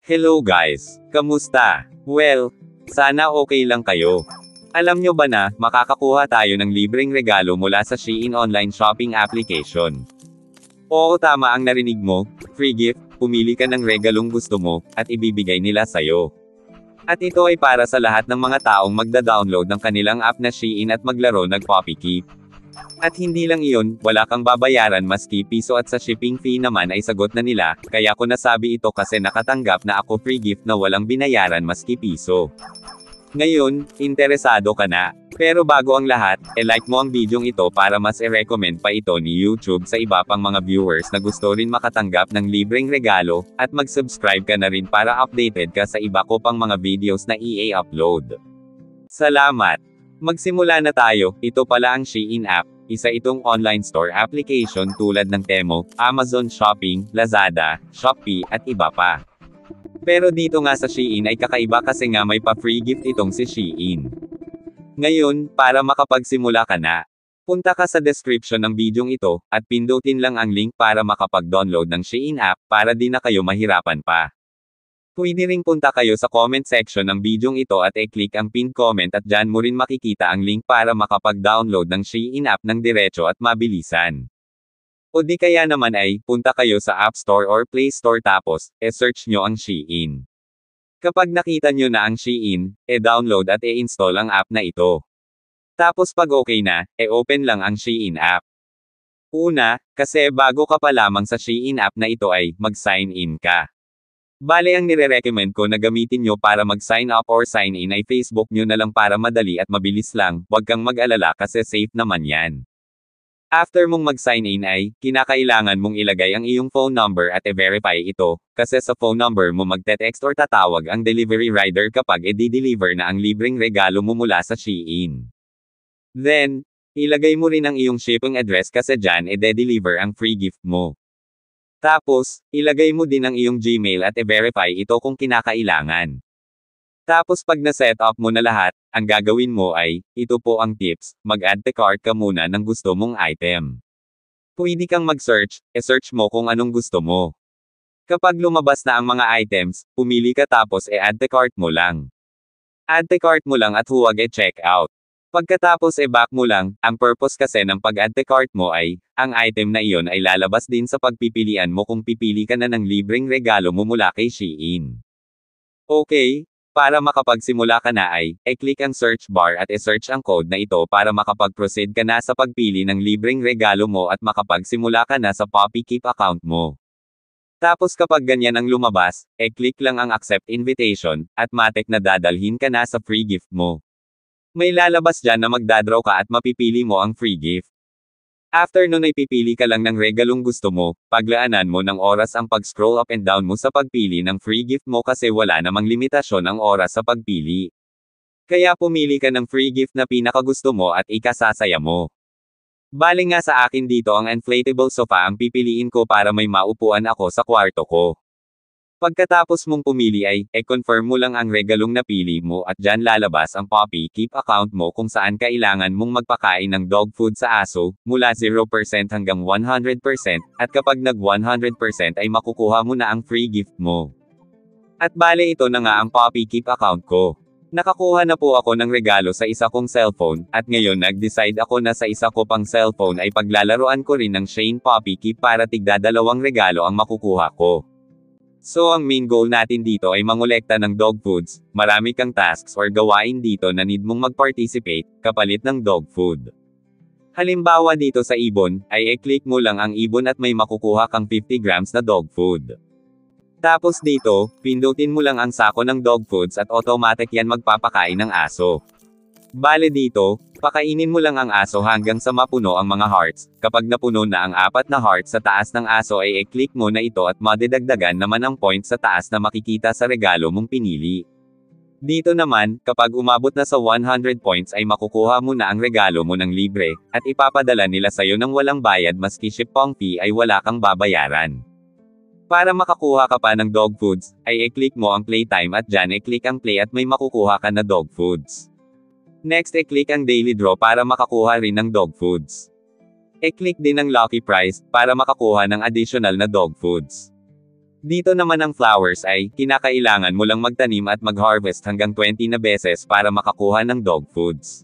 Hello guys! Kamusta? Well, sana okay lang kayo. Alam nyo ba na, makakakuha tayo ng libreng regalo mula sa Shein online shopping application? Oo, tama ang narinig mo, free gift, pumili ka ng regalong gusto mo, at ibibigay nila sa'yo. At ito ay para sa lahat ng mga taong magda-download ng kanilang app na Shein at maglaro ng Poppy Keep. At hindi lang iyon, wala kang babayaran maski piso at sa shipping fee naman ay sagot na nila, kaya ko nasabi ito kasi nakatanggap na ako free gift na walang binayaran maski piso. Ngayon, interesado ka na. Pero bago ang lahat, like mo ang bidyong ito para mas i-recommend pa ito ni YouTube sa iba pang mga viewers na gusto rin makatanggap ng libreng regalo, at mag-subscribe ka na rin para updated ka sa iba ko pang mga videos na i-upload. Salamat! Magsimula na tayo. Ito pala ang Shein app. Isa itong online store application tulad ng Temu, Amazon Shopping, Lazada, Shopee, at iba pa. Pero dito nga sa Shein ay kakaiba kasi nga may pa-free gift itong si Shein. Ngayon, para makapagsimula ka na, punta ka sa description ng bidyong ito, at pindutin lang ang link para makapag-download ng Shein app, para di na kayo mahirapan pa. Pwede ring punta kayo sa comment section ng bidyong ito at i-click ang pinned comment at dyan mo rin makikita ang link para makapag-download ng Shein app ng diretso at mabilisan. O di kaya naman ay, punta kayo sa App Store or Play Store tapos, search nyo ang Shein. Kapag nakita nyo na ang Shein, download at i-install ang app na ito. Tapos pag okay na, open lang ang Shein app. Una, kasi bago ka pa lamang sa Shein app na ito ay, mag-sign in ka. Bale ang nire-recommend ko na gamitin nyo para mag-sign up or sign in ay Facebook nyo na lang para madali at mabilis lang, huwag kang mag-alala kasi safe naman yan. After mong mag-sign in ay, kinakailangan mong ilagay ang iyong phone number at i-verify ito, kasi sa phone number mo magte-text or tatawag ang delivery rider kapag i-deliver na ang libreng regalo mo mula sa Shein. Then, ilagay mo rin ang iyong shipping address kasi dyan i-deliver ang free gift mo. Tapos, ilagay mo din ang iyong Gmail at i-verify ito kung kinakailangan. Tapos pag na-set up mo na lahat, ang gagawin mo ay, ito po ang tips, mag-add to cart ka muna ng gusto mong item. Pwede kang mag-search, search mo kung anong gusto mo. Kapag lumabas na ang mga items, pumili ka tapos add to cart mo lang. Add to cart mo lang at huwag check out. Pagkatapos back mo lang, ang purpose kasi ng pag-add to cart mo ay, ang item na iyon ay lalabas din sa pagpipilian mo kung pipili ka na ng libreng regalo mo mula kay Shein. Okay? Para makapagsimula ka na ay, click ang search bar at search ang code na ito para makapag-proceed ka na sa pagpili ng libreng regalo mo at makapagsimula ka na sa Poppy Keep account mo. Tapos kapag ganyan ang lumabas, click lang ang accept invitation, at matik na dadalhin ka na sa free gift mo. May lalabas dyan na magdadraw ka at mapipili mo ang free gift. After nun ay pipili ka lang ng regalong gusto mo, paglaanan mo ng oras ang pag-scroll up and down mo sa pagpili ng free gift mo kasi wala namang limitasyon ang oras sa pagpili. Kaya pumili ka ng free gift na pinakagusto mo at ikasasaya mo. Bale nga sa akin dito ang inflatable sofa ang pipiliin ko para may maupuan ako sa kwarto ko. Pagkatapos mong pumili ay, confirm mo lang ang regalong napili mo at dyan lalabas ang Poppy Keep account mo kung saan kailangan mong magpakain ng dog food sa aso, mula 0% hanggang 100%, at kapag nag 100% ay makukuha mo na ang free gift mo. At bale ito na nga ang Poppy Keep account ko. Nakakuha na po ako ng regalo sa isa kong cellphone, at ngayon nag-decide ako na sa isa ko pang cellphone ay paglalaroan ko rin ng Shein Poppy Keep para tigda-dalawang regalo ang makukuha ko. So ang main goal natin dito ay mangolekta ng dog foods, marami kang tasks or gawain dito na need mong mag-participate, kapalit ng dog food. Halimbawa dito sa ibon, ay click mo lang ang ibon at may makukuha kang 50 grams na dog food. Tapos dito, pindutin mo lang ang sako ng dog foods at automatic yan magpapakain ng aso. Bale dito, pakainin mo lang ang aso hanggang sa mapuno ang mga hearts. Kapag napuno na ang 4 na hearts sa taas ng aso ay click mo na ito at madidagdagan naman ang points sa taas na makikita sa regalo mong pinili. Dito naman, kapag umabot na sa 100 points ay makukuha mo na ang regalo mo ng libre, at ipapadala nila sa'yo ng walang bayad maski shipping fee ay wala kang babayaran. Para makakuha ka pa ng dog foods, ay click mo ang playtime at dyan click ang play at may makukuha ka na dog foods. Next click ang daily draw para makakuha rin ng dog foods. I-click din ang lucky prize, para makakuha ng additional na dog foods. Dito naman ang flowers ay, kinakailangan mo lang magtanim at mag-harvest hanggang 20 na beses para makakuha ng dog foods.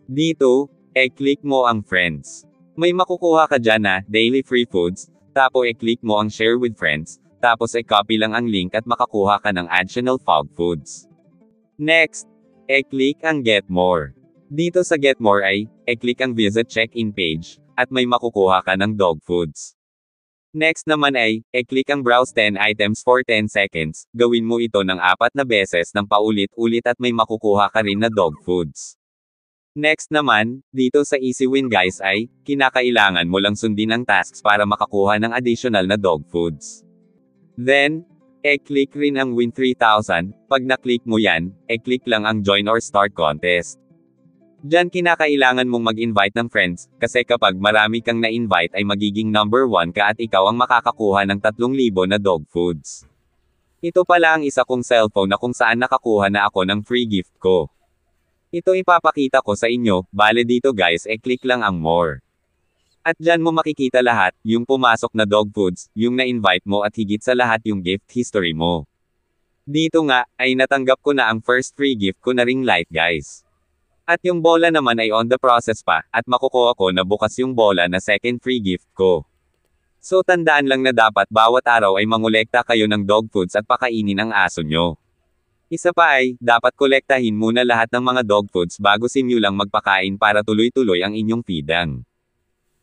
Dito, click mo ang friends. May makukuha ka dyan na, daily free foods, tapos click mo ang share with friends, tapos copy lang ang link at makakuha ka ng additional fog foods. Next, click ang get more. Dito sa get more ay, click ang visit check-in page, at may makukuha ka ng dog foods. Next naman ay, click ang browse 10 items for 10 seconds, gawin mo ito ng 4 na beses ng paulit-ulit at may makukuha ka rin na dog foods. Next naman, dito sa easy win guys ay, kinakailangan mo lang sundin ang tasks para makakuha ng additional na dog foods. Then, click rin ang win 3,000, pag na-click mo yan, click lang ang join or start contest. Diyan kinakailangan mong mag-invite ng friends, kasi kapag marami kang na-invite ay magiging number 1 ka at ikaw ang makakakuha ng 3,000 na dog foods. Ito pala ang isa kong cellphone na kung saan nakakuha na ako ng free gift ko. Ito ipapakita ko sa inyo, bale dito guys click lang ang more. At dyan mo makikita lahat, yung pumasok na dog foods, yung na-invite mo at higit sa lahat yung gift history mo. Dito nga, ay natanggap ko na ang first free gift ko na ring light guys. At yung bola naman ay on the process pa, at makukuha ko na bukas yung bola na second free gift ko. So tandaan lang na dapat bawat araw ay mangolekta kayo ng dog foods at pakainin ang aso nyo. Isa pa ay, dapat kolektahin muna lahat ng mga dog foods bago simulang magpakain para tuloy-tuloy ang inyong feeding.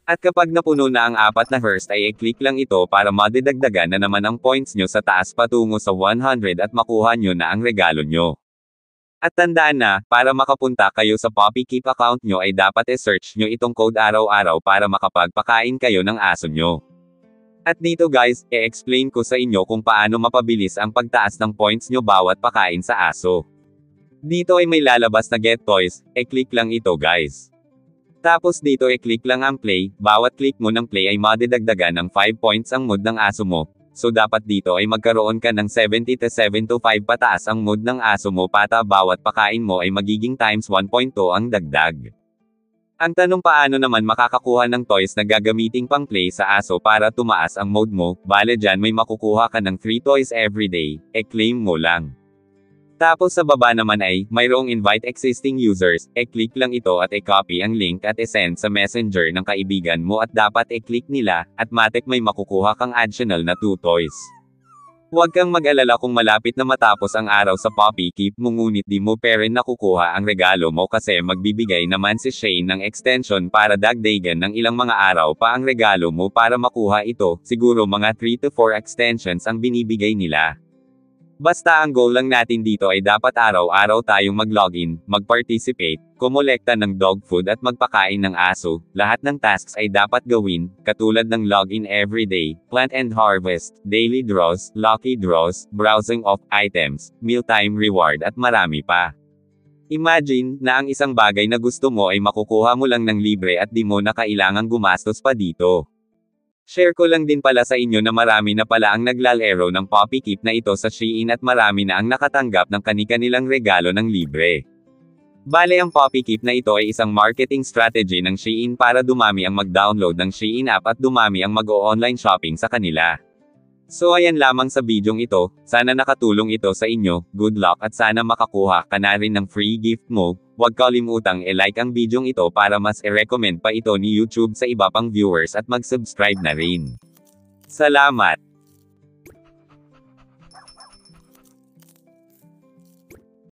At kapag napuno na ang 4 na first ay click lang ito para madidagdagan na naman ang points nyo sa taas patungo sa 100 at makuha nyo na ang regalo nyo. At tandaan na, para makapunta kayo sa Poppy Keep account nyo ay dapat search nyo itong code araw-araw para makapagpakain kayo ng aso nyo. At dito guys, explain ko sa inyo kung paano mapabilis ang pagtaas ng points nyo bawat pakain sa aso. Dito ay may lalabas na get toys, click lang ito guys. Tapos dito click lang ang play, bawat click mo ng play ay madidagdagan ng 5 points ang mood ng aso mo. So dapat dito ay magkaroon ka ng 77 to 5 pataas ang mood ng aso mo pata bawat pakain mo ay magiging times 1.2 ang dagdag. Ang tanong paano naman makakakuha ng toys na gagamiting pang play sa aso para tumaas ang mood mo, bale dyan may makukuha ka ng 3 toys everyday, claim mo lang. Tapos sa baba naman ay, mayroong invite existing users, click lang ito at copy ang link at send sa messenger ng kaibigan mo at dapat click nila, at matik may makukuha kang additional na 2 toys. Huwag kang mag-alala kung malapit na matapos ang araw sa Poppy Keep mo ngunit di mo pa rin nakukuha ang regalo mo kasi magbibigay naman si Shane ng extension para dagdagan ng ilang mga araw pa ang regalo mo para makuha ito, siguro mga 3 to 4 extensions ang binibigay nila. Basta ang goal lang natin dito ay dapat araw-araw tayong mag-login, mag-participate, kumolekta ng dog food at magpakain ng aso. Lahat ng tasks ay dapat gawin, katulad ng login everyday, plant and harvest, daily draws, lucky draws, browsing of items, mealtime reward at marami pa. Imagine na ang isang bagay na gusto mo ay makukuha mo lang ng libre at di mo na kailangang gumastos pa dito. Share ko lang din pala sa inyo na marami na pala ang naglalaro ng Poppy Keep na ito sa Shein at marami na ang nakatanggap ng kani-kanilang regalo ng libre. Bale ang Poppy Keep na ito ay isang marketing strategy ng Shein para dumami ang mag-download ng Shein app at dumami ang mag-o-online shopping sa kanila. So ayan lamang sa bidyong ito, sana nakatulong ito sa inyo, good luck at sana makakuha ka na rin ng free gift mo. Huwag kalimutang i-like ang bidyong ito para mas i-recommend pa ito ni YouTube sa iba pang viewers at mag-subscribe na rin. Salamat!